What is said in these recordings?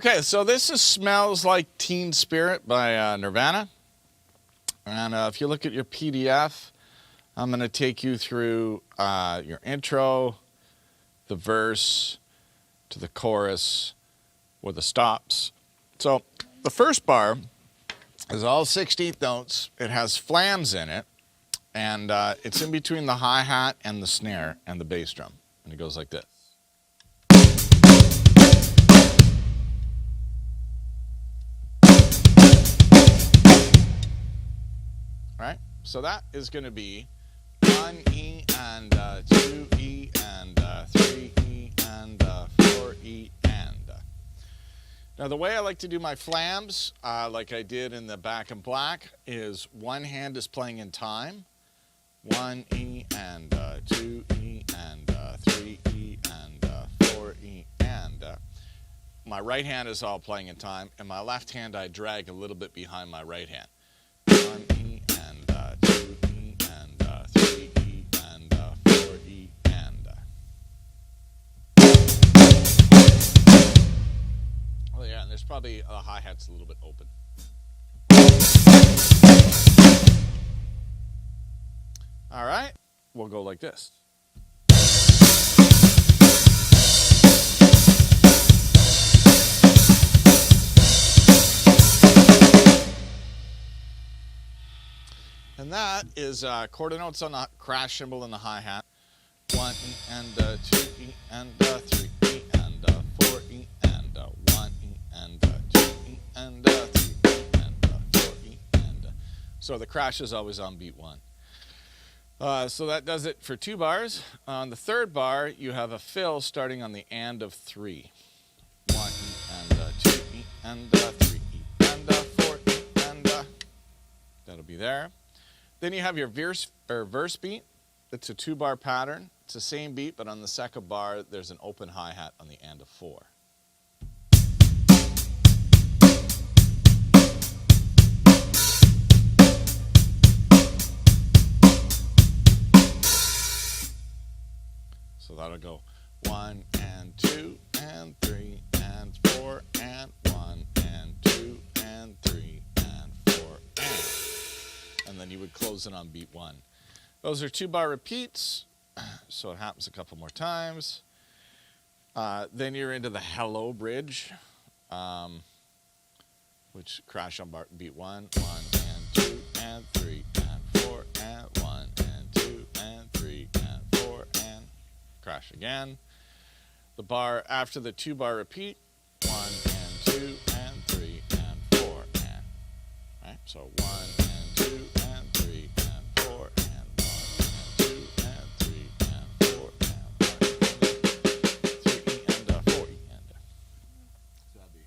Okay, so this is Smells Like Teen Spirit by Nirvana. And if you look at your PDF, I'm going to take you through your intro, the verse, to the chorus, or the stops. So the first bar is all 16th notes. It has flams in it, and it's in between the hi-hat and the snare and the bass drum. And it goes like this. Right? So that is going to be 1 E and 2 E and 3 E and 4 E and. Now the way I like to do my flams, like I did in the Back in Black, is one hand is playing in time. 1 E and 2 E and 3 E and 4 E and. My right hand is all playing in time, and my left hand I drag a little bit behind my right hand. 1 E and 2 E and 3 E and 4 E and. Oh yeah, and there's probably a hi-hat's a little bit open. All right, we'll go like this. And that is quarter notes on the crash cymbal and the hi-hat. 1 E and 2 E and 3 E and 4 E and 1 E and 2 E and 3 E and 4 E and. So the crash is always on beat 1. So that does it for 2 bars. On the third bar, you have a fill starting on the and of 3. 1 E and 2 E and 3 E and 4 E and. That'll be there. Then you have your verse beat. It's a 2-bar pattern. It's the same beat, but on the second bar, there's an open hi-hat on the and of 4. So that'll go 1 and 2 and 3 and 4 and 1 and 2 and 3 and 4 and then you would close it on beat 1. Those are 2-bar repeats, so it happens a couple more times. Then you're into the hello bridge, which crash on beat 1, 1 and 2 and 3 and 4 and 1 and 2 and 3 and 4 and crash again. The bar after the 2-bar repeat, 1 and 2 and 3 and 4 and. Right? So 1 and 2 and 3 and 4 and 1 and 2 and 3 and 4 and 1 and 3 and 4 and. So that'd be.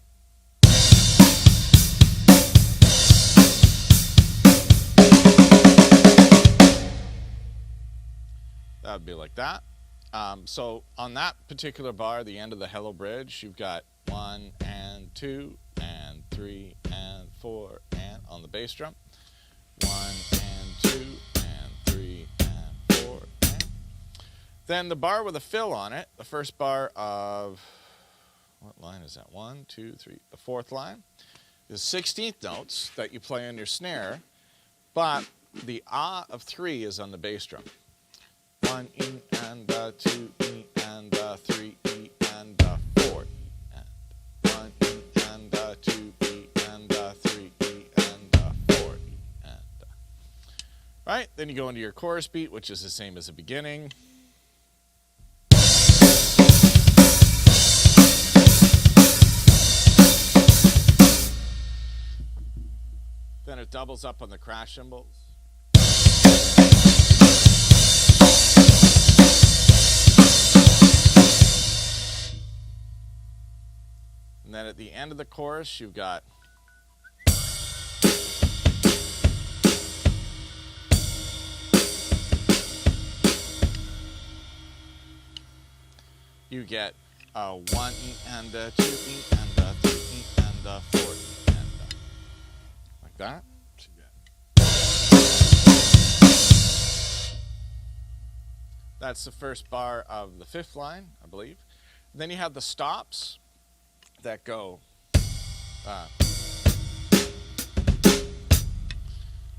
That would be like that. So on that particular bar, the end of the hello bridge, you've got 1 and 2 and 3 and 4 and on the bass drum. 1 and 2 and 3 and 4 and. Then the bar with a fill on it, the first bar of, what line is that? 1, 2, 3, the fourth line, is 16th notes that you play on your snare, but the ah of 3 is on the bass drum. 1 E and 2 E and 3 E and 4 E and 1 E and 2 E and 3 E and 4 E and. Right, then you go into your chorus beat, which is the same as the beginning. Then it doubles up on the crash cymbals. And then at the end of the chorus, you've got you get 1 E and 2 E and 3 E and 4 E and like that. That's the first bar of the 5th line, I believe. Then you have the stops that go.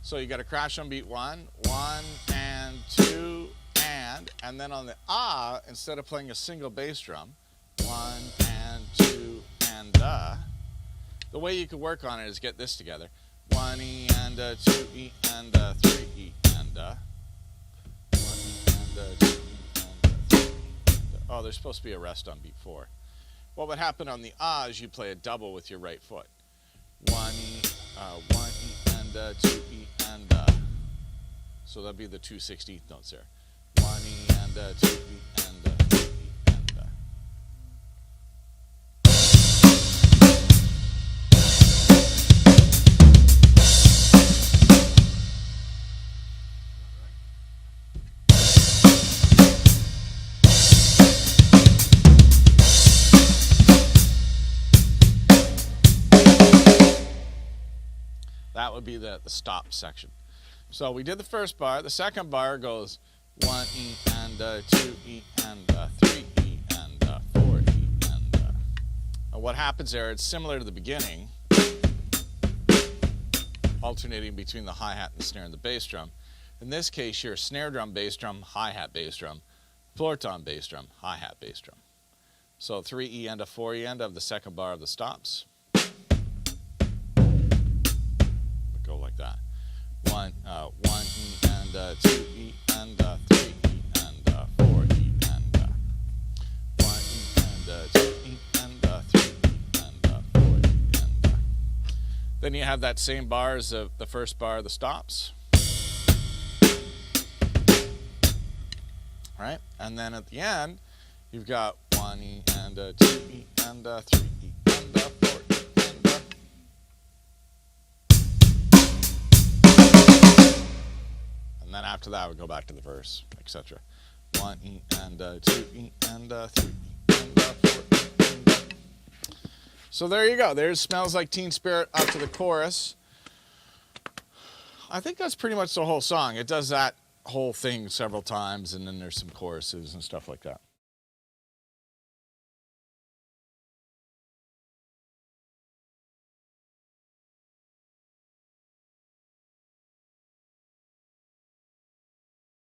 So you got to crash on beat 1, 1 and 2 and then on the instead of playing a single bass drum, 1 and 2 and the way you could work on it is get this together. 1 E and 2 E and 3 E and 1 E and 2 E and 3 E. Oh, there's supposed to be a rest on beat 4. What would happen on the is you play a double with your right foot. 1 E and 2 E and so that'd be the 2/16 notes there. 1 E and 2 E and 3 E and that would be the stop section. So we did the first bar. The second bar goes 1 E and 2 E and 3 E and 4 E and what happens there, it's similar to the beginning, alternating between the hi-hat and the snare and the bass drum. In this case, you're snare drum, bass drum, hi-hat, bass drum, floor tom, bass drum, hi-hat, bass drum. So 3 E and 4 E and of the second bar of the stops. Go like that. 1 E and 2 E and 3 E and 4 E and 1 E and 2 E and 3 E and 4 E and then you have that same bar as the first bar of the stops. Right? And then at the end, you've got 1 E and 2 E and 3 E and 4 E. And then after that, we go back to the verse, etc. 1 E and 2 E and 3 E and 4 E. And so there you go. There's Smells Like Teen Spirit up to the chorus. I think that's pretty much the whole song. It does that whole thing several times, and then there's some choruses and stuff like that.